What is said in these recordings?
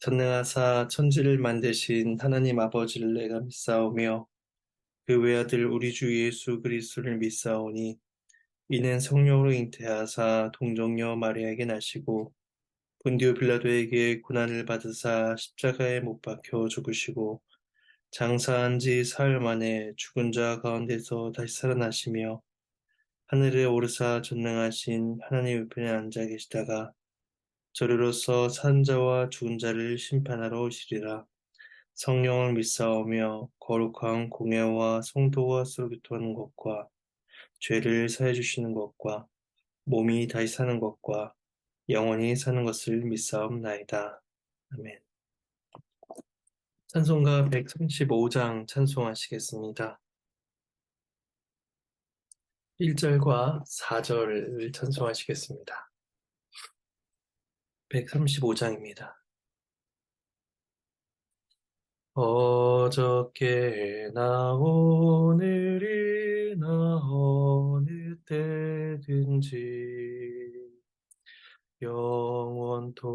전능하사 천지를 만드신 하나님 아버지를 내가 믿사오며 그 외아들 우리 주 예수 그리스도를 믿사오니 이는 성령으로 잉태하사 동정녀 마리아에게 나시고 본디오 빌라도에게 고난을 받으사 십자가에 못 박혀 죽으시고 장사한 지 사흘 만에 죽은 자 가운데서 다시 살아나시며 하늘에 오르사 전능하신 하나님 우편에 앉아 계시다가 저리로서 산 자와 죽은 자를 심판하러 오시리라. 성령을 믿사오며 거룩한 공예와 성도와 서로 교통하는 것과 죄를 사해 주시는 것과 몸이 다시 사는 것과 영원히 사는 것을 믿사옵나이다. 아멘. 찬송가 135장 찬송하시겠습니다. 1절과 4절을 찬송하시겠습니다. 135장입니다. 어저께나 오늘이나 어느 때든지 영원토록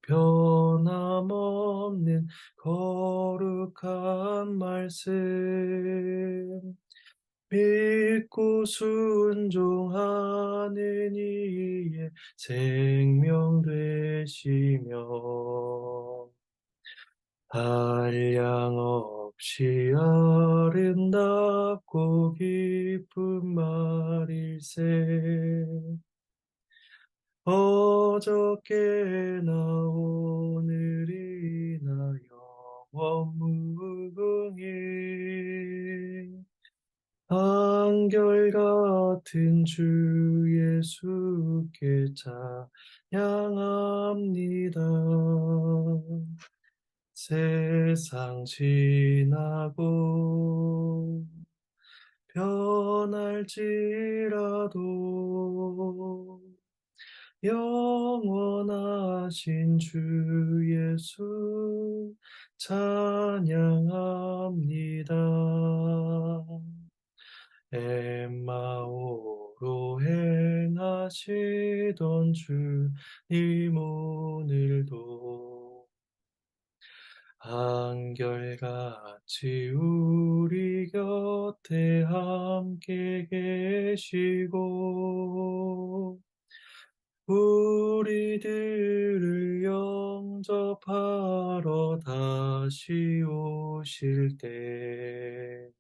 변함없는 거룩한 말씀 믿고 순종하는 이의 생명 되시며 한량 없이 아름답고 기쁜 말일세 어저께나 오늘이나 영원 무궁히 한결같은 주 예수께 찬양합니다. 세상 지나고 변할지라도 영원하신 주 예수 찬양합니다. 엠마오로 행하시던 주님 오늘도 한결같이 우리 곁에 함께 계시고 우리들을 영접하러 다시 오실 때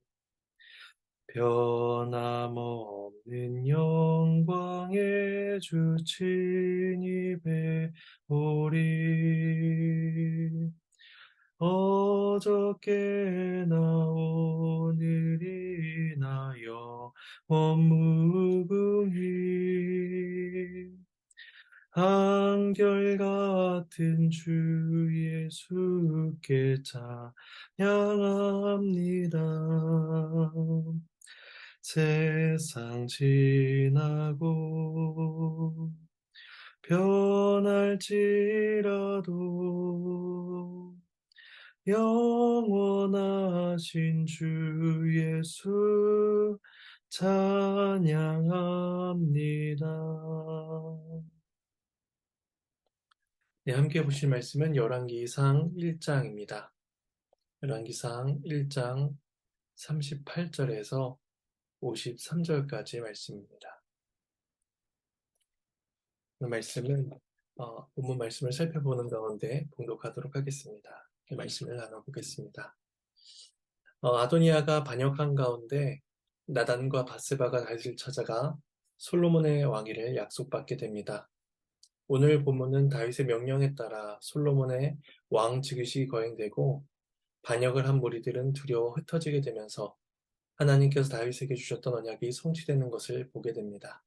변함없는 영광의 주 친히 배우리 어저께나 오늘이나 영원 무궁히 한결같은 주 예수께 찬양합니다. 세상 지나고 변할지라도 영원하신 주 예수 찬양합니다. 네, 함께 보실 말씀은 열왕기상 1장입니다. 열왕기상 1장 38절에서 53절까지 말씀입니다. 그 말씀은 본문 말씀을 살펴보는 가운데 봉독하도록 하겠습니다. 그 말씀을 나눠보겠습니다. 아도니아가 반역한 가운데 나단과 바스바가 다윗을 찾아가 솔로몬의 왕위를 약속받게 됩니다. 오늘 본문은 다윗의 명령에 따라 솔로몬의 왕 즉위식이 거행되고 반역을 한 무리들은 두려워 흩어지게 되면서 하나님께서 다윗에게 주셨던 언약이 성취되는 것을 보게 됩니다.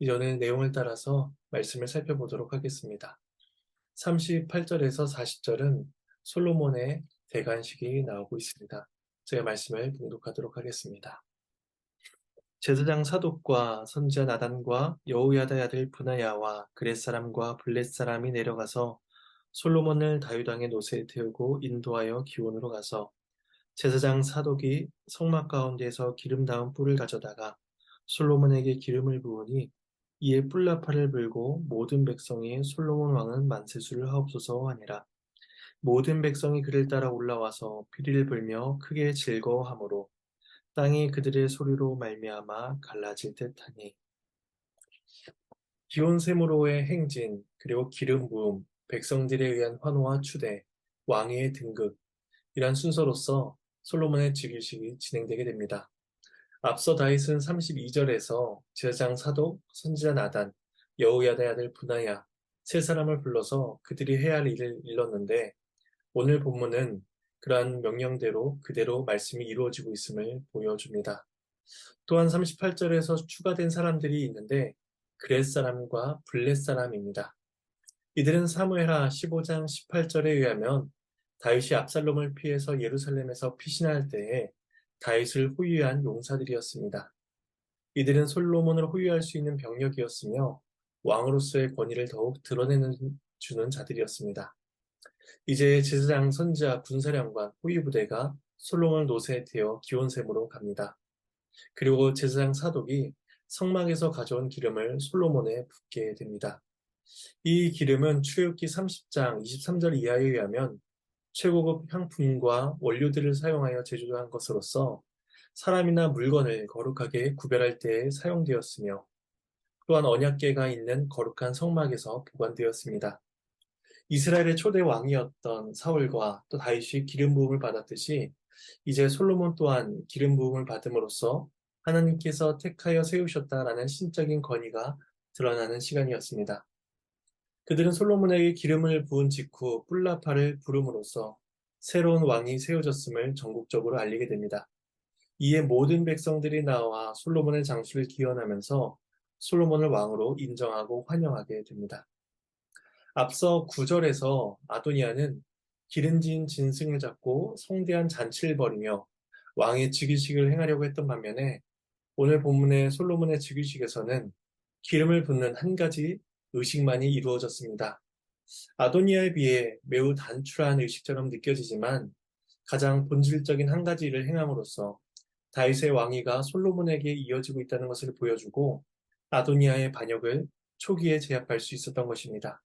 이전의 내용을 따라서 말씀을 살펴보도록 하겠습니다. 38절에서 40절은 솔로몬의 대관식이 나오고 있습니다. 제가 말씀을 봉독하도록 하겠습니다. 제사장 사독과 선지자 나단과 여호야다의 아들 브나야와 그렛 사람과 블렛 사람이 내려가서 솔로몬을 다윗 왕의 노새에 태우고 인도하여 기온으로 가서 제사장 사독이 성막 가운데에서 기름 담은 뿔을 가져다가 솔로몬에게 기름을 부으니 이에 뿔나팔을 불고 모든 백성이 솔로몬 왕은 만세수를 하옵소서 하니라. 모든 백성이 그를 따라 올라와서 피리를 불며 크게 즐거워하므로 땅이 그들의 소리로 말미암아 갈라질 듯하니 기온세므로의 행진 그리고 기름 부음 백성들에 의한 환호와 추대 왕위의 등극 이란 순서로서 솔로몬의 즉위식이 진행되게 됩니다. 앞서 다윗은 32절에서 제사장 사독, 선지자 나단, 여호야다의 아들 분하야 세 사람을 불러서 그들이 해야 할 일을 일렀는데 오늘 본문은 그러한 명령대로 그대로 말씀이 이루어지고 있음을 보여줍니다. 또한 38절에서 추가된 사람들이 있는데 그렛 사람과 블렛 사람입니다. 이들은 사무엘하 15장 18절에 의하면 다윗이 압살롬을 피해서 예루살렘에서 피신할 때에 다윗을 호위한 용사들이었습니다. 이들은 솔로몬을 호위할 수 있는 병력이었으며 왕으로서의 권위를 더욱 드러내는 주는 자들이었습니다. 이제 제사장 선지자 군사령관 호위부대가 솔로몬 노새에 태워 기온샘으로 갑니다. 그리고 제사장 사독이 성막에서 가져온 기름을 솔로몬에 붓게 됩니다. 이 기름은 출애굽기 30장 23절 이하에 의하면 최고급 향품과 원료들을 사용하여 제조한 것으로서 사람이나 물건을 거룩하게 구별할 때에 사용되었으며 또한 언약궤가 있는 거룩한 성막에서 보관되었습니다. 이스라엘의 초대 왕이었던 사울과 또 다윗이 기름 부음을 받았듯이 이제 솔로몬 또한 기름 부음을 받음으로써 하나님께서 택하여 세우셨다라는 신적인 권위가 드러나는 시간이었습니다. 그들은 솔로몬에게 기름을 부은 직후 뿔라파를 부름으로써 새로운 왕이 세워졌음을 전국적으로 알리게 됩니다. 이에 모든 백성들이 나와 솔로몬의 장수를 기원하면서 솔로몬을 왕으로 인정하고 환영하게 됩니다. 앞서 9절에서 아도니아는 기름진 진승을 잡고 성대한 잔치를 벌이며 왕의 즉위식을 행하려고 했던 반면에 오늘 본문의 솔로몬의 즉위식에서는 기름을 붓는 한 가지 의식만이 이루어졌습니다. 아도니아에 비해 매우 단출한 의식처럼 느껴지지만 가장 본질적인 한 가지를 행함으로써 다윗의 왕위가 솔로몬에게 이어지고 있다는 것을 보여주고 아도니아의 반역을 초기에 제압할 수 있었던 것입니다.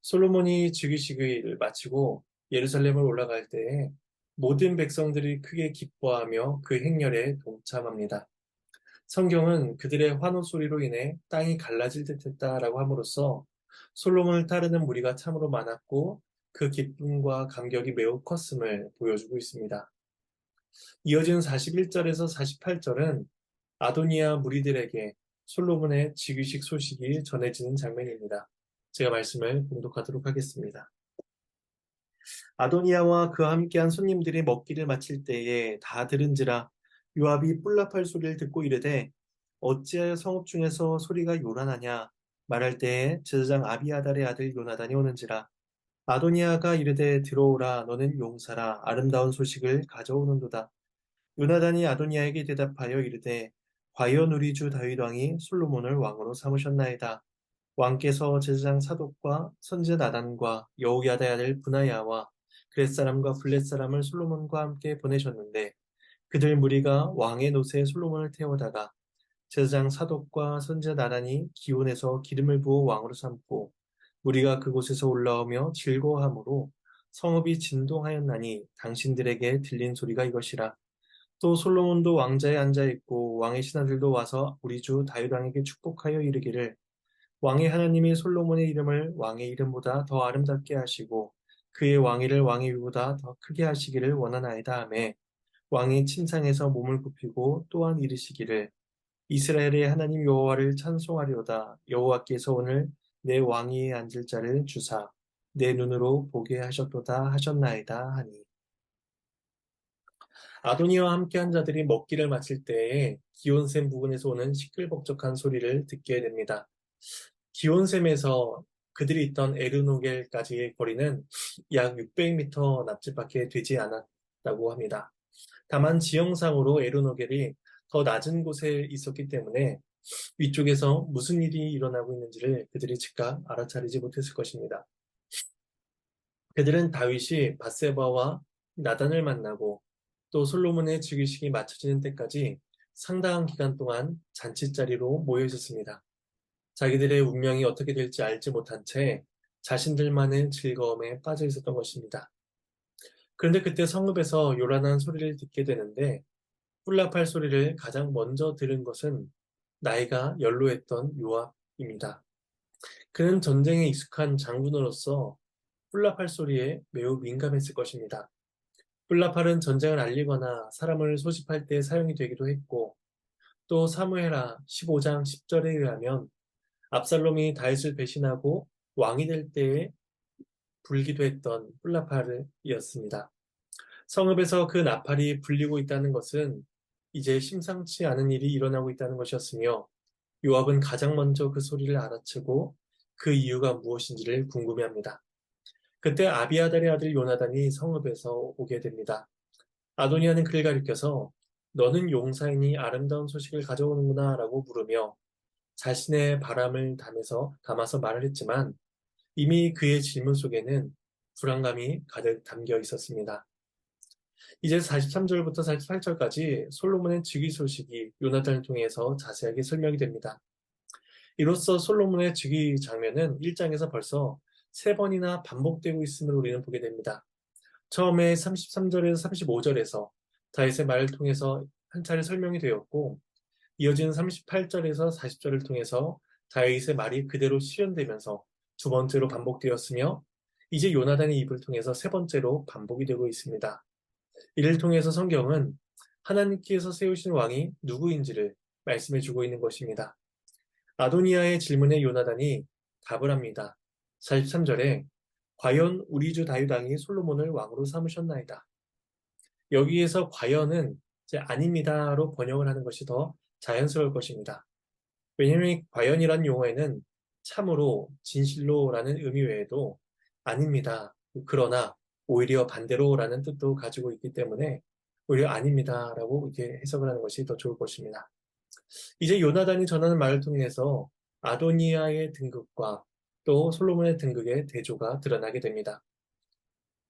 솔로몬이 즉위식을 마치고 예루살렘을 올라갈 때에 모든 백성들이 크게 기뻐하며 그 행렬에 동참합니다. 성경은 그들의 환호 소리로 인해 땅이 갈라질 듯했다라고 함으로써 솔로몬을 따르는 무리가 참으로 많았고 그 기쁨과 감격이 매우 컸음을 보여주고 있습니다. 이어지는 41절에서 48절은 아도니아 무리들에게 솔로몬의 즉위식 소식이 전해지는 장면입니다. 제가 말씀을 봉독하도록 하겠습니다. 아도니아와 그와 함께한 손님들이 먹기를 마칠 때에 다 들은지라 요압이 뿔라팔 소리를 듣고 이르되 어찌하여 성읍 중에서 소리가 요란하냐 말할 때에 제사장 아비아달의 아들 요나단이 오는지라 아도니아가 이르되 들어오라 너는 용사라 아름다운 소식을 가져오는도다. 요나단이 아도니아에게 대답하여 이르되 과연 우리 주 다윗 왕이 솔로몬을 왕으로 삼으셨나이다. 왕께서 제사장 사독과 선지자 나단과 여호야다의 아들 브나야와 그렛 사람과 블렛 사람을 솔로몬과 함께 보내셨는데 그들 무리가 왕의 노새에 솔로몬을 태우다가 제사장 사독과 선지자 나단이 기온에서 기름을 부어 왕으로 삼고 무리가 그곳에서 올라오며 즐거워하므로 성읍이 진동하였나니 당신들에게 들린 소리가 이것이라. 또 솔로몬도 왕자에 앉아 있고 왕의 신하들도 와서 우리 주 다윗 왕에게 축복하여 이르기를 왕의 하나님이 솔로몬의 이름을 왕의 이름보다 더 아름답게 하시고 그의 왕위를 왕의 위보다 더 크게 하시기를 원하나이다 하매 왕이 침상에서 몸을 굽히고 또한 이르시기를 이스라엘의 하나님 여호와를 찬송하려다 여호와께서 오늘 내 왕위에 앉을 자를 주사 내 눈으로 보게 하셨도다 하셨나이다 하니 아도니와 함께한 자들이 먹기를 마칠 때에 기온샘 부근에서 오는 시끌벅적한 소리를 듣게 됩니다. 기온샘에서 그들이 있던 에르노겔까지의 거리는 약 600m 납치밖에 되지 않았다고 합니다. 다만 지형상으로 에르노겔이 더 낮은 곳에 있었기 때문에 위쪽에서 무슨 일이 일어나고 있는지를 그들이 즉각 알아차리지 못했을 것입니다. 그들은 다윗이 밧세바와 나단을 만나고 또 솔로몬의 즉위식이 마쳐지는 때까지 상당한 기간 동안 잔치자리로 모여 있었습니다. 자기들의 운명이 어떻게 될지 알지 못한 채 자신들만의 즐거움에 빠져 있었던 것입니다. 그런데 그때 성읍에서 요란한 소리를 듣게 되는데 뿔라팔 소리를 가장 먼저 들은 것은 나이가 연로했던 요압입니다. 그는 전쟁에 익숙한 장군으로서 뿔라팔 소리에 매우 민감했을 것입니다. 뿔라팔은 전쟁을 알리거나 사람을 소집할 때 사용이 되기도 했고 또 사무엘하 15장 10절에 의하면 압살롬이 다윗을 배신하고 왕이 될 때에 불기도 했던 뿔라팔이었습니다. 성읍에서 그 나팔이 불리고 있다는 것은 이제 심상치 않은 일이 일어나고 있다는 것이었으며 요압은 가장 먼저 그 소리를 알아채고 그 이유가 무엇인지를 궁금해합니다. 그때 아비아달의 아들 요나단이 성읍에서 오게 됩니다. 아도니아는 그를 가리켜서 너는 용사이니 아름다운 소식을 가져오는구나 라고 물으며 자신의 바람을 담아서 말을 했지만 이미 그의 질문 속에는 불안감이 가득 담겨 있었습니다. 이제 43절부터 48절까지 솔로몬의 즉위 소식이 요나단을 통해서 자세하게 설명이 됩니다. 이로써 솔로몬의 즉위 장면은 1장에서 벌써 3번이나 반복되고 있음을 우리는 보게 됩니다. 처음에 33절에서 35절에서 다윗의 말을 통해서 한 차례 설명이 되었고 이어지는 38절에서 40절을 통해서 다윗의 말이 그대로 실현되면서 2번째로 반복되었으며 이제 요나단의 입을 통해서 3번째로 반복이 되고 있습니다. 이를 통해서 성경은 하나님께서 세우신 왕이 누구인지를 말씀해 주고 있는 것입니다. 아도니아의 질문에 요나단이 답을 합니다. 43절에 과연 우리 주 다윗 왕이 솔로몬을 왕으로 삼으셨나이다. 여기에서 과연은 이제 아닙니다로 번역을 하는 것이 더 자연스러울 것입니다. 왜냐하면 과연이란 용어에는 참으로, 진실로라는 의미 외에도 아닙니다. 그러나 오히려 반대로라는 뜻도 가지고 있기 때문에 오히려 아닙니다라고 이렇게 해석을 하는 것이 더 좋을 것입니다. 이제 요나단이 전하는 말을 통해서 아도니아의 등극과 또 솔로몬의 등극의 대조가 드러나게 됩니다.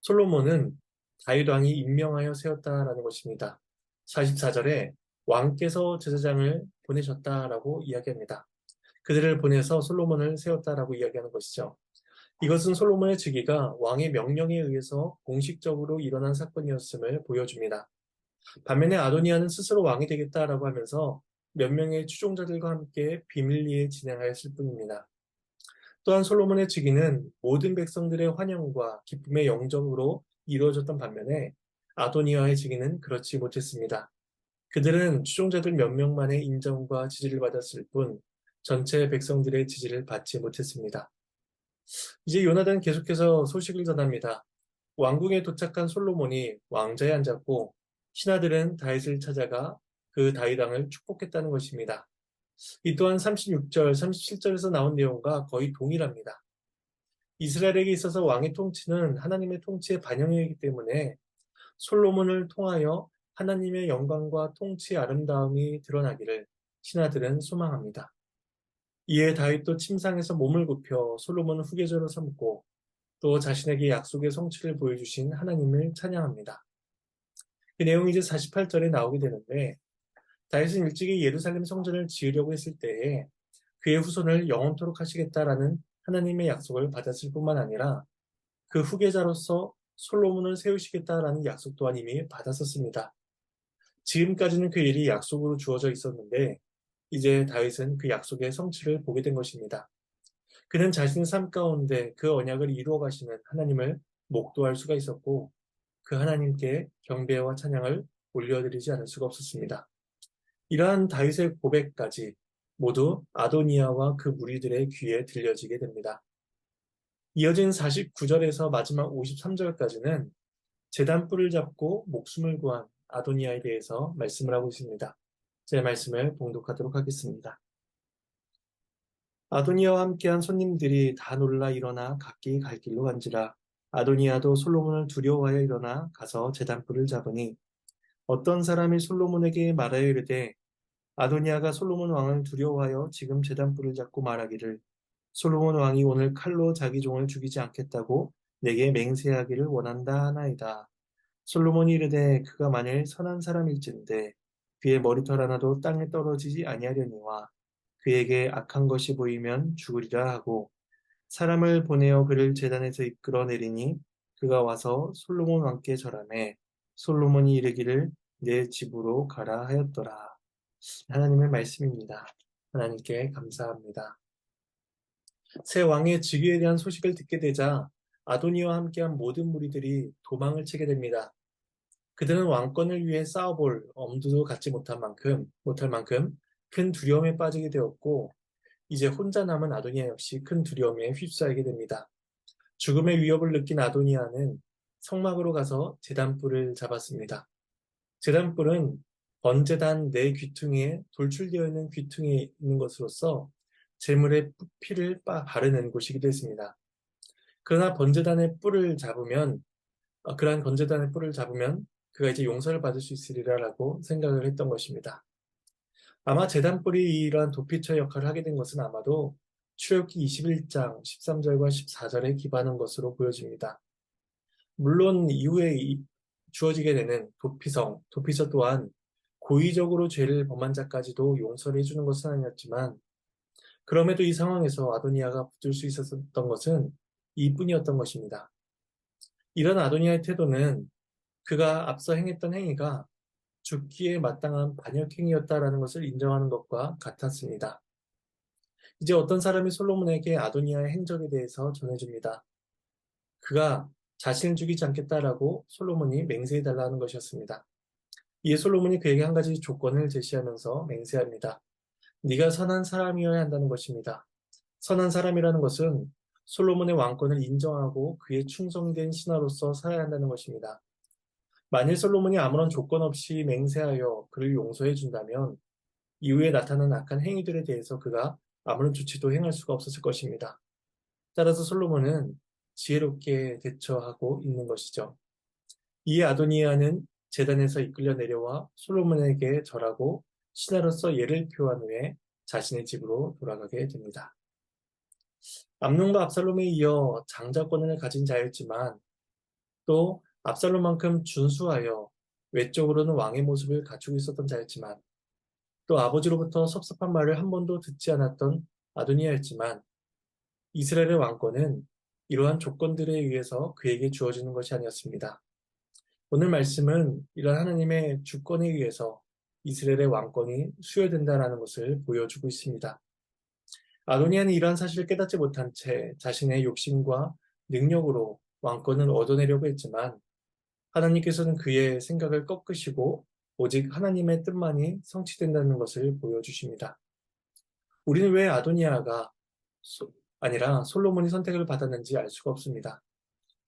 솔로몬은 다윗 왕이 임명하여 세웠다라는 것입니다. 44절에 왕께서 제사장을 보내셨다라고 이야기합니다. 그들을 보내서 솔로몬을 세웠다라고 이야기하는 것이죠. 이것은 솔로몬의 즉위가 왕의 명령에 의해서 공식적으로 일어난 사건이었음을 보여줍니다. 반면에 아도니아는 스스로 왕이 되겠다라고 하면서 몇 명의 추종자들과 함께 비밀리에 진행하였을 뿐입니다. 또한 솔로몬의 즉위는 모든 백성들의 환영과 기쁨의 영접으로 이루어졌던 반면에 아도니아의 즉위는 그렇지 못했습니다. 그들은 추종자들 몇 명만의 인정과 지지를 받았을 뿐 전체 백성들의 지지를 받지 못했습니다. 이제 요나단은 계속해서 소식을 전합니다. 왕궁에 도착한 솔로몬이 왕자에 앉았고 신하들은 다윗을 찾아가 그 다윗 왕을 축복했다는 것입니다. 이 또한 36절, 37절에서 나온 내용과 거의 동일합니다. 이스라엘에게 있어서 왕의 통치는 하나님의 통치의 반영이기 때문에 솔로몬을 통하여 하나님의 영광과 통치의 아름다움이 드러나기를 신하들은 소망합니다. 이에 다윗도 침상에서 몸을 굽혀 솔로몬을 후계자로 삼고 또 자신에게 약속의 성취를 보여주신 하나님을 찬양합니다. 그 내용이 이제 48절에 나오게 되는데 다윗은 일찍이 예루살렘 성전을 지으려고 했을 때에 그의 후손을 영원토록 하시겠다라는 하나님의 약속을 받았을 뿐만 아니라 그 후계자로서 솔로몬을 세우시겠다라는 약속 또한 이미 받았었습니다. 지금까지는 그 일이 약속으로 주어져 있었는데 이제 다윗은 그 약속의 성취를 보게 된 것입니다. 그는 자신의 삶 가운데 그 언약을 이루어 가시는 하나님을 목도할 수가 있었고 그 하나님께 경배와 찬양을 올려드리지 않을 수가 없었습니다. 이러한 다윗의 고백까지 모두 아도니아와 그 무리들의 귀에 들려지게 됩니다. 이어진 49절에서 마지막 53절까지는 제단 뿔을 잡고 목숨을 구한 아도니아에 대해서 말씀을 하고 있습니다. 제 말씀을 봉독하도록 하겠습니다. 아도니아와 함께한 손님들이 다 놀라 일어나 각기 갈 길로 간지라 아도니아도 솔로몬을 두려워하여 일어나 가서 제단 뿔을 잡으니 어떤 사람이 솔로몬에게 말하여 이르되 아도니아가 솔로몬 왕을 두려워하여 지금 제단 뿔을 잡고 말하기를 솔로몬 왕이 오늘 칼로 자기 종을 죽이지 않겠다고 내게 맹세하기를 원한다 하나이다. 솔로몬이 이르되 그가 만일 선한 사람일진데 그의 머리털 하나도 땅에 떨어지지 아니하려니와 그에게 악한 것이 보이면 죽으리라 하고 사람을 보내어 그를 제단에서 이끌어내리니 그가 와서 솔로몬 왕께 절하매 솔로몬이 이르기를 내 집으로 가라 하였더라. 하나님의 말씀입니다. 하나님께 감사합니다. 새 왕의 즉위에 대한 소식을 듣게 되자 아도니와 함께한 모든 무리들이 도망을 치게 됩니다. 그들은 왕권을 위해 싸워볼 엄두도 갖지 못할 만큼 큰 두려움에 빠지게 되었고, 이제 혼자 남은 아도니아 역시 큰 두려움에 휩싸이게 됩니다. 죽음의 위협을 느낀 아도니아는 성막으로 가서 제단불을 잡았습니다. 제단불은 번제단 네 귀퉁이에 돌출되어 있는 귀퉁이에 있는 것으로서 제물의 피를 바르는 곳이기도 했습니다. 그러나 그러한 번제단의 뿔을 잡으면 그가 이제 용서를 받을 수 있으리라라고 생각을 했던 것입니다. 아마 제단뿔이 이러한 도피처 역할을 하게 된 것은 아마도 출애굽기 21장 13절과 14절에 기반한 것으로 보여집니다. 물론 이후에 주어지게 되는 도피처 또한 고의적으로 죄를 범한 자까지도 용서를 해주는 것은 아니었지만, 그럼에도 이 상황에서 아도니아가 붙들 수 있었던 것은 이뿐이었던 것입니다. 이런 아도니아의 태도는 그가 앞서 행했던 행위가 죽기에 마땅한 반역행위였다라는 것을 인정하는 것과 같았습니다. 이제 어떤 사람이 솔로몬에게 아도니아의 행적에 대해서 전해줍니다. 그가 자신을 죽이지 않겠다라고 솔로몬이 맹세해달라는 것이었습니다. 이에 솔로몬이 그에게 한 가지 조건을 제시하면서 맹세합니다. 네가 선한 사람이어야 한다는 것입니다. 선한 사람이라는 것은 솔로몬의 왕권을 인정하고 그의 충성된 신하로서 살아야 한다는 것입니다. 만일 솔로몬이 아무런 조건 없이 맹세하여 그를 용서해 준다면 이후에 나타난 악한 행위들에 대해서 그가 아무런 조치도 행할 수가 없었을 것입니다. 따라서 솔로몬은 지혜롭게 대처하고 있는 것이죠. 이에 아도니아는 제단에서 이끌려 내려와 솔로몬에게 절하고 신하로서 예를 표한 후에 자신의 집으로 돌아가게 됩니다. 암논과 압살롬에 이어 장자권을 가진 자였지만 또 압살롬만큼 준수하여 외적으로는 왕의 모습을 갖추고 있었던 자였지만, 또 아버지로부터 섭섭한 말을 한 번도 듣지 않았던 아도니아였지만, 이스라엘의 왕권은 이러한 조건들에 의해서 그에게 주어지는 것이 아니었습니다. 오늘 말씀은 이러한 하나님의 주권에 의해서 이스라엘의 왕권이 수여된다는 것을 보여주고 있습니다. 아도니아는 이러한 사실을 깨닫지 못한 채 자신의 욕심과 능력으로 왕권을 얻어내려고 했지만, 하나님께서는 그의 생각을 꺾으시고 오직 하나님의 뜻만이 성취된다는 것을 보여주십니다. 우리는 왜 아도니아가 아니라 솔로몬이 선택을 받았는지 알 수가 없습니다.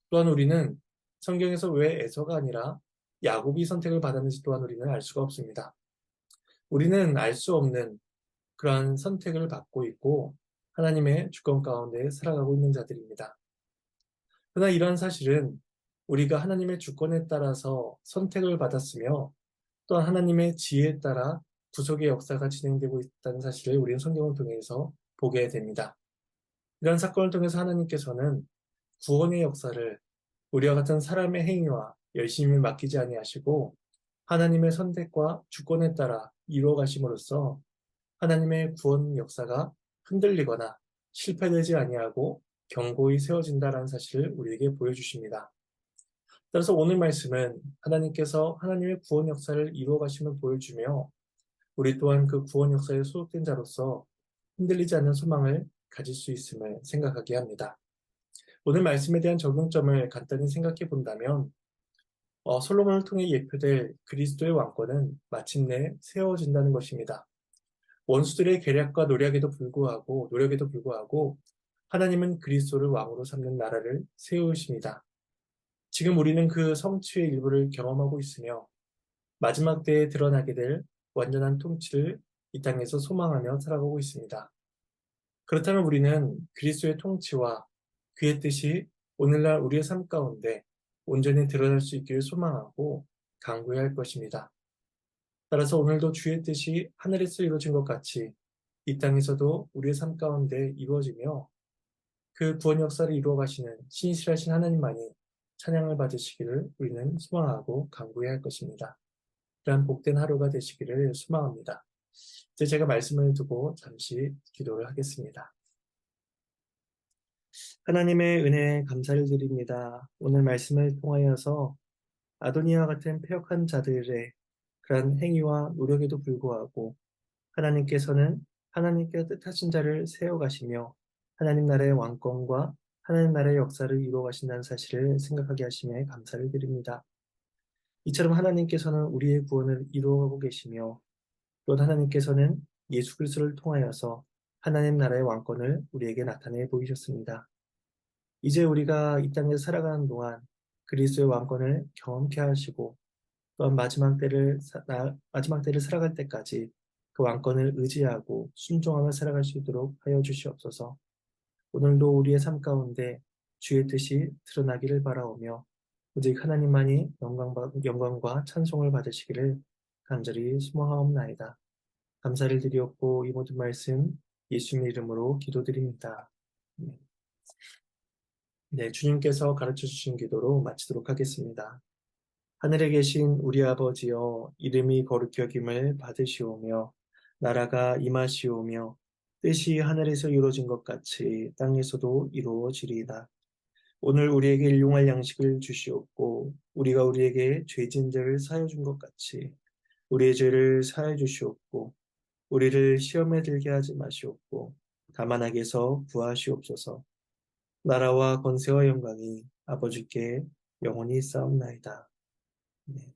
또한 우리는 성경에서 왜 에서가 아니라 야곱이 선택을 받았는지 또한 우리는 알 수가 없습니다. 우리는 알 수 없는 그러한 선택을 받고 있고 하나님의 주권 가운데 살아가고 있는 자들입니다. 그러나 이러한 사실은 우리가 하나님의 주권에 따라서 선택을 받았으며 또한 하나님의 지혜에 따라 구속의 역사가 진행되고 있다는 사실을 우리는 성경을 통해서 보게 됩니다. 이런 사건을 통해서 하나님께서는 구원의 역사를 우리와 같은 사람의 행위와 열심히 맡기지 아니하시고 하나님의 선택과 주권에 따라 이루어 가심으로써 하나님의 구원 역사가 흔들리거나 실패되지 아니하고 견고히 세워진다는 사실을 우리에게 보여주십니다. 따라서 오늘 말씀은 하나님께서 하나님의 구원 역사를 이루어 가심을 보여주며 우리 또한 그 구원 역사에 소속된 자로서 흔들리지 않는 소망을 가질 수 있음을 생각하게 합니다. 오늘 말씀에 대한 적용점을 간단히 생각해 본다면 솔로몬을 통해 예표될 그리스도의 왕권은 마침내 세워진다는 것입니다. 원수들의 계략과 노력에도 불구하고 하나님은 그리스도를 왕으로 삼는 나라를 세우십니다. 지금 우리는 그 성취의 일부를 경험하고 있으며 마지막 때에 드러나게 될 완전한 통치를 이 땅에서 소망하며 살아가고 있습니다. 그렇다면 우리는 그리스도의 통치와 그의 뜻이 오늘날 우리의 삶 가운데 온전히 드러날 수 있기를 소망하고 간구해야 할 것입니다. 따라서 오늘도 주의 뜻이 하늘에서 이루어진 것 같이 이 땅에서도 우리의 삶 가운데 이루어지며 그 구원 역사를 이루어 가시는 신실하신 하나님만이 찬양을 받으시기를 우리는 소망하고 간구해야 할 것입니다. 그러한 복된 하루가 되시기를 소망합니다. 이제 제가 말씀을 두고 잠시 기도를 하겠습니다. 하나님의 은혜에 감사를 드립니다. 오늘 말씀을 통하여서 아도니아와 같은 패역한 자들의 그러한 행위와 노력에도 불구하고 하나님께서는 하나님께 뜻하신 자를 세워가시며 하나님 나라의 왕권과 하나님 나라의 역사를 이루어 가신다는 사실을 생각하게 하심에 감사를 드립니다. 이처럼 하나님께서는 우리의 구원을 이루어가고 계시며 또 하나님께서는 예수 그리스도를 통하여서 하나님 나라의 왕권을 우리에게 나타내 보이셨습니다. 이제 우리가 이 땅에서 살아가는 동안 그리스도의 왕권을 경험케 하시고 또한 마지막 때를 살아갈 때까지 그 왕권을 의지하고 순종하며 살아갈 수 있도록 하여 주시옵소서. 오늘도 우리의 삶 가운데 주의 뜻이 드러나기를 바라오며 오직 하나님만이 영광과 찬송을 받으시기를 간절히 소망하옵나이다. 감사를 드리옵고 이 모든 말씀 예수님 이름으로 기도드립니다. 네, 주님께서 가르쳐 주신 기도로 마치도록 하겠습니다. 하늘에 계신 우리 아버지여, 이름이 거룩히 여김을 받으시오며, 나라가 임하시오며, 뜻이 하늘에서 이루어진 것 같이 땅에서도 이루어지리이다. 오늘 우리에게 일용할 양식을 주시옵고, 우리가 우리에게 죄진 자를 사하여 준 것 같이, 우리의 죄를 사하여 주시옵고, 우리를 시험에 들게 하지 마시옵고, 다만 악에서 구하시옵소서. 나라와 권세와 영광이 아버지께 영원히 있사옵나이다. 네.